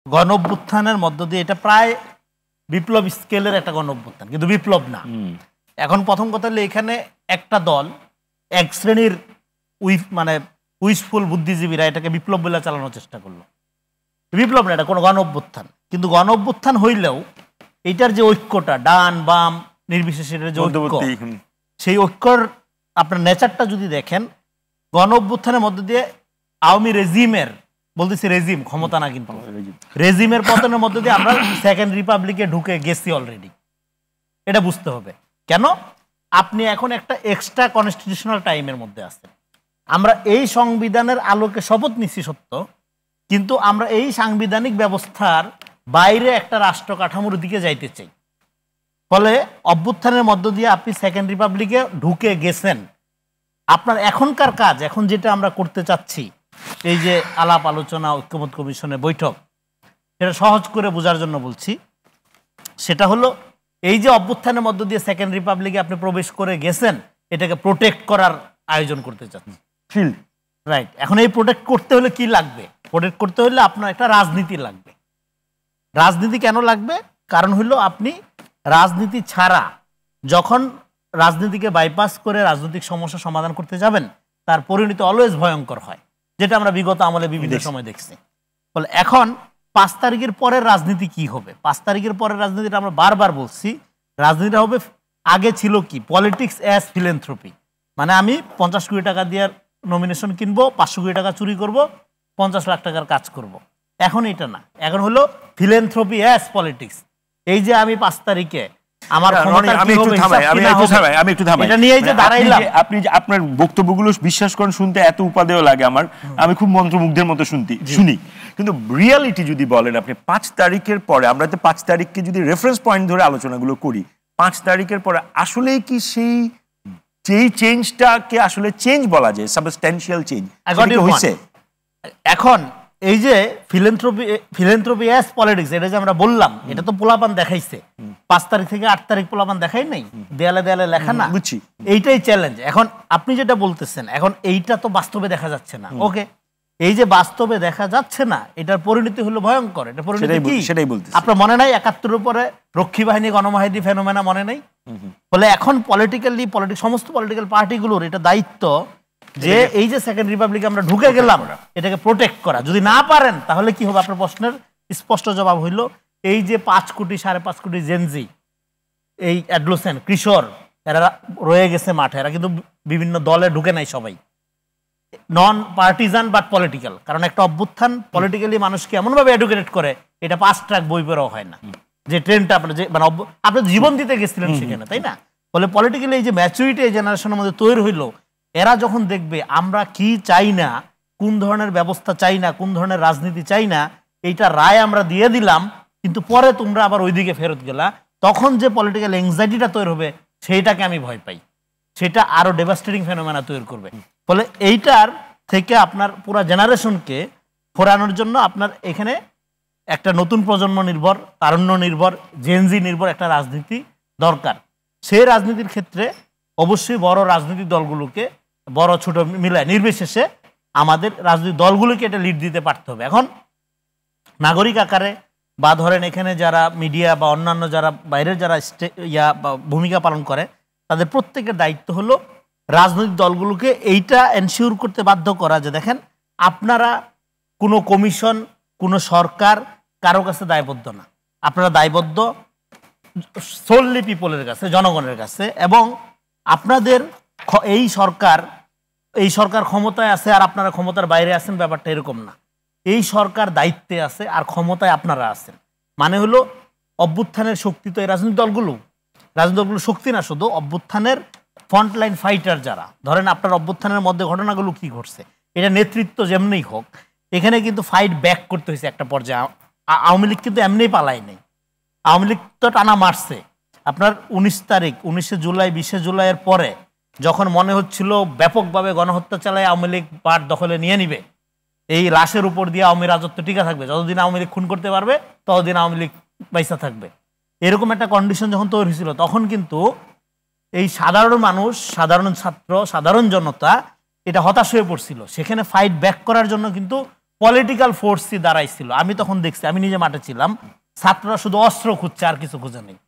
গণ অভ্যুত্থানের মধ্য দিয়ে এটা প্রায় বিপ্লব স্কেলের একটা গণ অভ্যুত্থান, কিন্তু বিপ্লব না। এখন প্রথম কথা হলো এখানে একটা দল, এক শ্রেণীর উইসফুল বুদ্ধিজীবীরা এটাকে বিপ্লব বলে চালানোর চেষ্টা করলো। বিপ্লব না, এটা কোনো গণ অভ্যুত্থান। কিন্তু গণ অভ্যুত্থান হইলেও এইটার যে ঐক্যটা, ডান বাম নির্বিশেষে যে ঐক্য, সেই ঐক্যর আপনার নেচারটা যদি দেখেন, গণ অভ্যুত্থানের মধ্যে দিয়ে আওয়ামী রেজিমের, বলতেছি রেজিম, ক্ষমতা না কিন্তু, রেজিমের পতনের মধ্যে দিয়ে আমরা সেকেন্ড রিপাবলিকে ঢুকে গেছি অলরেডি। এটা বুঝতে হবে। কেন? আপনি এখন একটা এক্সট্রা কনস্টিটিউশনাল টাইমের মধ্যে আছেন। আমরা এই সংবিধানের আলোকে শপথ নিচ্ছি সত্য, কিন্তু আমরা এই সাংবিধানিক ব্যবস্থার বাইরে একটা রাষ্ট্র কাঠামোর দিকে যাইতে চাই। ফলে অভ্যুত্থানের মধ্য দিয়ে আপনি সেকেন্ড রিপাবলিকে ঢুকে গেছেন। আপনার এখনকার কাজ, এখন যেটা আমরা করতে চাচ্ছি, এই যে আলাপ আলোচনা, ঐক্যমত্য কমিশনের বৈঠক, সেটা সহজ করে বোঝার জন্য বলছি। সেটা হলো এই যে অভ্যুত্থানের মধ্য দিয়ে সেকেন্ড রিপাবলিকে আপনি প্রবেশ করে গেছেন, এটাকে প্রোটেক্ট করার আয়োজন করতে চাচ্ছেন। রাইট। এখন এই প্রোটেক্ট করতে হলে কি লাগবে? প্রোটেক্ট করতে হলে আপনার একটা রাজনীতি লাগবে। রাজনীতি কেন লাগবে? কারণ হলো আপনি রাজনীতি ছাড়া যখন রাজনীতিকে বাইপাস করে রাজনৈতিক সমস্যা সমাধান করতে যাবেন, তার পরিণতি অলওয়েজ ভয়ঙ্কর হয়, যেটা আমরা বিগত আমলে বিভিন্ন সময় দেখছি। ফলে এখন 5 তারিখের পরের রাজনীতি কি হবে? 5 তারিখের পরের রাজনীতিটা আমরা বারবার বলছি, রাজনীতিটা হবে, আগে ছিল কি, পলিটিক্স অ্যাজ ফিলেন্থ্রপি, মানে আমি 50 কোটি টাকা দিয়ে নমিনেশন কিনবো, 500 কোটি টাকা চুরি করব, 50 লাখ টাকার কাজ করব। এখন এটা না, এখন হলো ফিলেন্থ্রপি অ্যাজ পলিটিক্স। এই যে আমি 5 তারিখে আমার আপনি যে আপনার বক্তব্যগুলো বিশ্বাস করেন শুনতে এত উপাদেয় লাগে আমার, আমি খুব মন্ত্রমুগ্ধের মতো শুনি, কিন্তু রিয়ালিটি যদি বলেন আপনি 5 তারিখের পরে, আমরা তো 5 তারিখকে যদি রেফারেন্স পয়েন্ট ধরে আলোচনাগুলো করি, 5 তারিখের পরে আসলেই কি সেই চেঞ্জটাকে আসলে চেঞ্জ বলা যায়, সাবস্ট্যান্সিয়াল চেঞ্জ হয়েছে? এখন এই যে ফিলেন্থ্রপি অ্যাজ পলিটিক্স, এটা যে আমরা বললাম, এটা তো পোলাপান দেখাইছে। 5 তারিখ থেকে 8 তারিখ পোলাপান দেখাই নাই, দেয়ালে দেয়ালে লেখা না, বুঝছি। এইটাই চ্যালেঞ্জ। এখন আপনি যেটা বলতেছেন, এখন এইটা তো বাস্তবে দেখা যাচ্ছে না। ওকে, এই যে বাস্তবে দেখা যাচ্ছে না, এটার পরিণতি হলো ভয়ঙ্কর। এটা পরিণতি কি সেটাই বলতে, আপনার মনে নাই 71 উপরে রক্ষী বাহিনী গণমাহিনী ফেনোমেনা মনে নাই? ফলে এখন সমস্ত পলিটিক্যাল পার্টিগুলোর এটা দায়িত্ব যে এই যে সেকেন্ড রিপাবলিকে আমরা ঢুকে গেলাম, এটাকে প্রোটেক্ট করা। যদি না পারেন তাহলে কি হবে? আপনার প্রশ্নের স্পষ্ট জবাব হইল, এই যে 5 কোটি 5.5 কোটি জেনজি, এই অ্যাডলোসেন্ট কিশোর, এরা রয়ে গেছে মাঠে, এরা কিন্তু বিভিন্ন দলে ঢুকে নাই, সবাই নন পার্টিজান বাট পলিটিক্যাল। কারণ একটা অভ্যুত্থান পলিটিক্যালি মানুষকে এমনভাবে এডুকেটেড করে, এটা 5 ট্রাক বই পড়াও হয় না। যে ট্রেনটা আপনার যে মানে আপনি জীবন দিতে গেছিলেন সেখানে, তাই না? ফলে পলিটিক্যালি এই যে ম্যাচুরিটি এই জেনারেশনের মধ্যে তৈরি হইলো, এরা যখন দেখবে আমরা কি চাই না, কোন ধরনের ব্যবস্থা চাই না, কোন ধরনের রাজনীতি চাই না, এইটা রায় আমরা দিয়ে দিলাম, কিন্তু পরে তোমরা আবার ওইদিকে ফেরত গেলা, তখন যে পলিটিক্যাল এংজাইটিটা তৈরি হবে, সেইটাকে আমি ভয় পাই। সেটা আরো ডেভাস্টেটিং ফেনোমেনা তৈরি করবে। ফলে এইটার থেকে আপনার পুরো জেনারেশনকে ফোরানোর জন্য আপনার এখানে একটা নতুন প্রজন্ম নির্ভর, তারুণ্য নির্ভর, জেনজি নির্ভর একটা রাজনীতি দরকার। সেই রাজনীতির ক্ষেত্রে অবশ্যই বড় রাজনৈতিক দলগুলোকে, বড় ছোট মিলায় নির্বিশেষে আমাদের রাজনৈতিক দলগুলোকে এটা লিড দিতে পারতে হবে। এখন নাগরিক আকারে বা ধরেন এখানে যারা মিডিয়া বা অন্যান্য যারা বাইরের যারা ভূমিকা পালন করে, তাদের প্রত্যেকের দায়িত্ব হলো রাজনৈতিক দলগুলোকে এইটা এনশিওর করতে বাধ্য করা যে দেখেন, আপনারা কোনো কমিশন, কোনো সরকার কারো কাছে দায়বদ্ধ না, আপনারা দায়বদ্ধ সোললি পিপলের কাছে, জনগণের কাছে। এবং আপনাদের এই সরকার ক্ষমতায় আছে আর আপনারা ক্ষমতার বাইরে আছেন, ব্যাপারটা এরকম না। এই সরকার দায়িত্বে আছে আর ক্ষমতায় আপনারা আছেন। মানে হলো অভ্যুত্থানের শক্তি তো এই রাজনৈতিক দলগুলো শক্তি না, শুধু অভ্যুত্থানের ফ্রন্টলাইন ফাইটার যারা, ধরেন আপনার অভ্যুত্থানের মধ্যে ঘটনাগুলো কি ঘটছে, এটা নেতৃত্ব যেমনিই হোক, এখানে কিন্তু ফাইট ব্যাক করতে হয়েছে একটা পর্যায়ে। আওয়ামী লীগ কিন্তু এমনিই পালায় নেই, আওয়ামী লীগ তো টানা মারছে। আপনার 19 জুলাই 20 জুলাইয়ের পরে যখন মনে হচ্ছিল ব্যাপকভাবে গণহত্যা চালায় আওয়ামী লীগ পাট দখলে নিয়ে নিবে, এই রাশের উপর দিয়ে আওয়ামী রাজত্ব টিকা থাকবে, যতদিন আওয়ামী লীগ খুন করতে পারবে ততদিন আওয়ামী লীগ পয়সা থাকবে, এরকম একটা কন্ডিশন যখন তৈরি হয়েছিল, তখন কিন্তু এই সাধারণ মানুষ, সাধারণ ছাত্র, সাধারণ জনতা এটা হতাশ হয়ে পড়ছিল। সেখানে ফাইট ব্যাক করার জন্য কিন্তু পলিটিক্যাল ফোর্সই দাঁড়াইছিল। আমি তখন দেখছি, আমি নিজে মাঠে ছিলাম, ছাত্ররা শুধু অস্ত্র খুঁজছে আর কিছু খুঁজে নেই।